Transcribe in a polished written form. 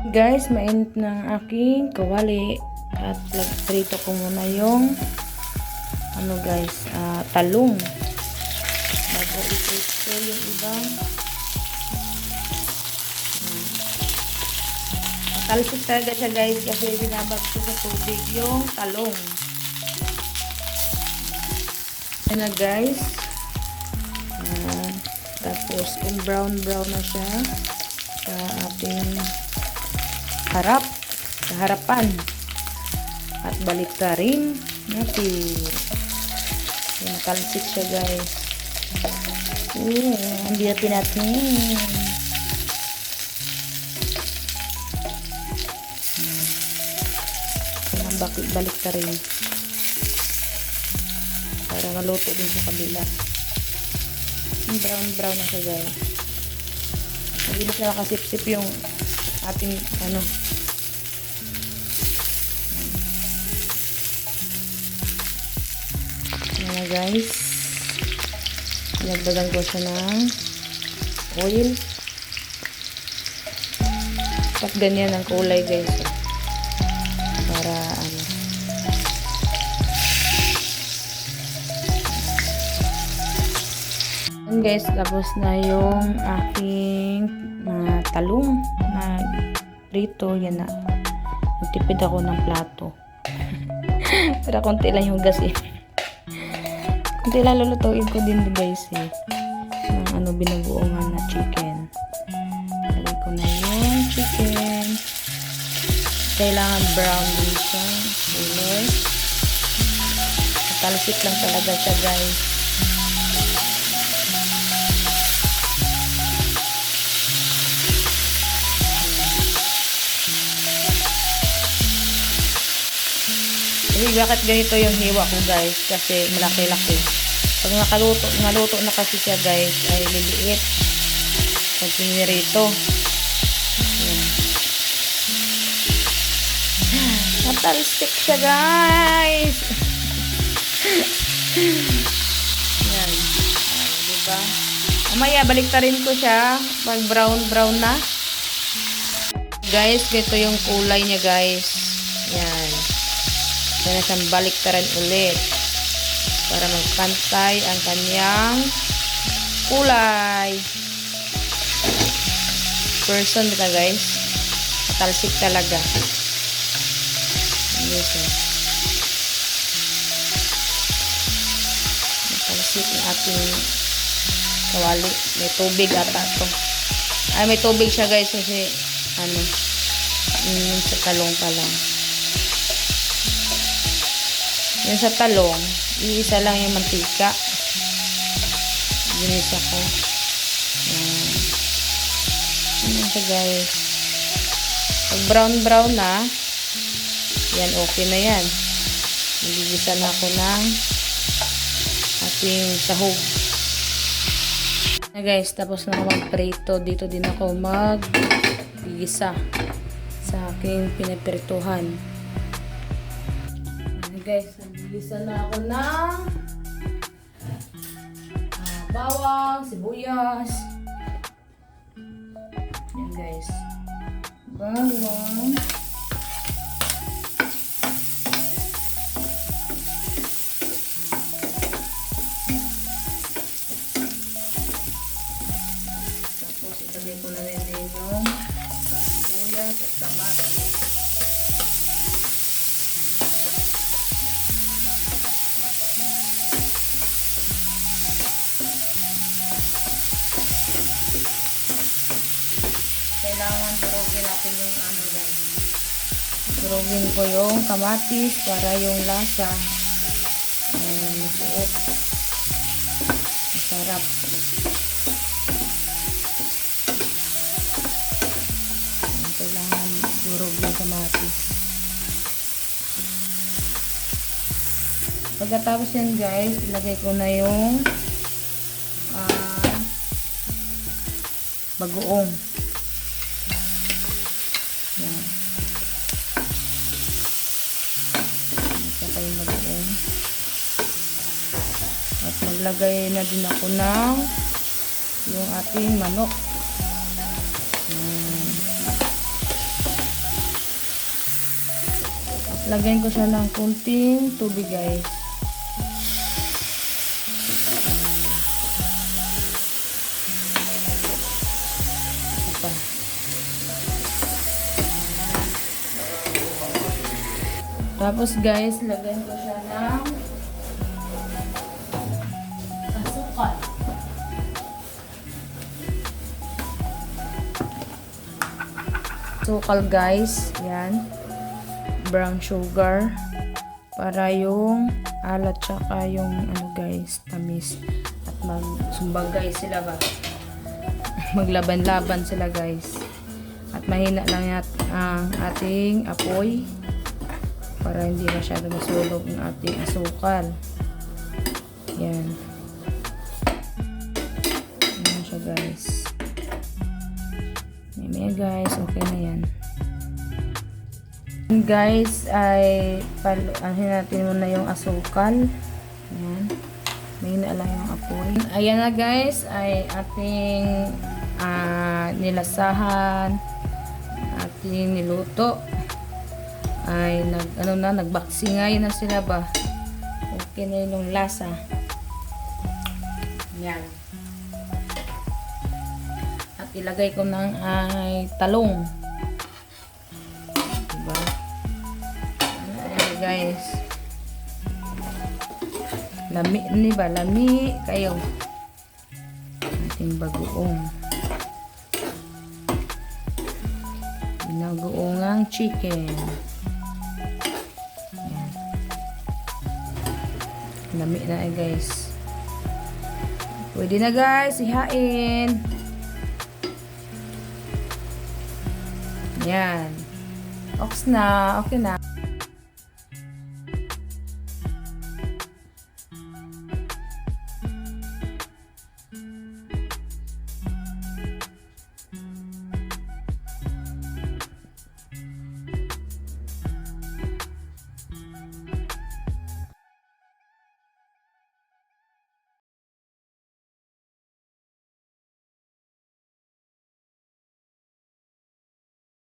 Guys, mainit ng aking kawali at prito ko muna yung talong bago i-prito yung ibang talsik talaga siya guys kasi binabag ko sa tubig yung talong. Ayan na guys, tapos kung brown na siya sa ating harapan at baliktarin natin. Yan, talsik siya guys. Ang biyatin natin. Yan, baliktarin para maluto din sa kabila. Brown na siya guys. Mabilis na nakasip-sip yung ating Ayan guys, nagdagan ko siya ng oil at ganyan ang kulay guys para Ayan guys, tapos na yung aking talong na prito. Yan na, nagtipid ako ng plato para konti lang yung gas konti lang lulutuin ko din guys ng binagoongan na chicken. Lagay ko na yung chicken, kailangan brown din siya color. Talsik lang talaga siya guys. Bakit ganito yung hiwa ko guys? Kasi malaki-laki. Pag naluto na kasi siya guys, ay liliit. Pag pinirito. Natalsik siya guys. Yan. Diba? Mamaya baliktarin ko siya pag brown na. Guys, ganito yung kulay niya guys. Yan. Kaya siyang baliktaran ulit para magpantay ang kanyang kulay. Person dito guys, talsik talaga. Talsik ng ating kawali. May tubig ata to. Ay, may tubig siya guys kasi sa talong pa lang. Yan sa talong, iisa lang yung mantika. Ginisa ko. Yan siya guys. Pag brown na, yan, okay na yan. Nagigisa na ako ng ating sahog. Na guys, tapos na ako magprito. Dito din ako maggigisa sa aking pinaprituhan. Guys, nagigisa na ako ng bawang, sibuyas. Yan guys. Bawang. Tapos itagay ko na rin din yung sibuyas at kamatis. Kailangan durugin natin yung guys. Durugin ko yung kamatis para yung lasa masuot. Masarap. Kailangan durog yung kamatis. Pagkatapos yan guys, ilagay ko na yung bagoong. Yan. Saka yung bagoong. At maglagay na din ako ng yung ating manok. lagyan ko siya ng kunting tubig, guys. Ito. Tapos, guys, lagyan ko siya ng asukal. Asukal, guys. Yan. Brown sugar. Para yung alat tsaka yung ano, guys, tamis. At magsumbagay sila ba? Maglaban-laban sila, guys. At mahina lang ang ating apoy para hindi masyado masunog ang ating asukal. Yan. Yan siya, guys. Maya, guys, okay na yan. Guys, ay anuhin natin muna yung asukal. Yan. Mahina lang yung apoy. Ayan na, guys, ay ating nilasahan, ating niluto. Ay nagbaksingay na sila ba. Okay na yung lasa. Yan. At ilagay ko ng talong. Diba? Ayan, guys. Lami, diba? Lami kayo. Ating bagoong. Binagoongang chicken. Ayan. Lami na, guys. Pwede na, guys. Ihain. Yan. Okay na.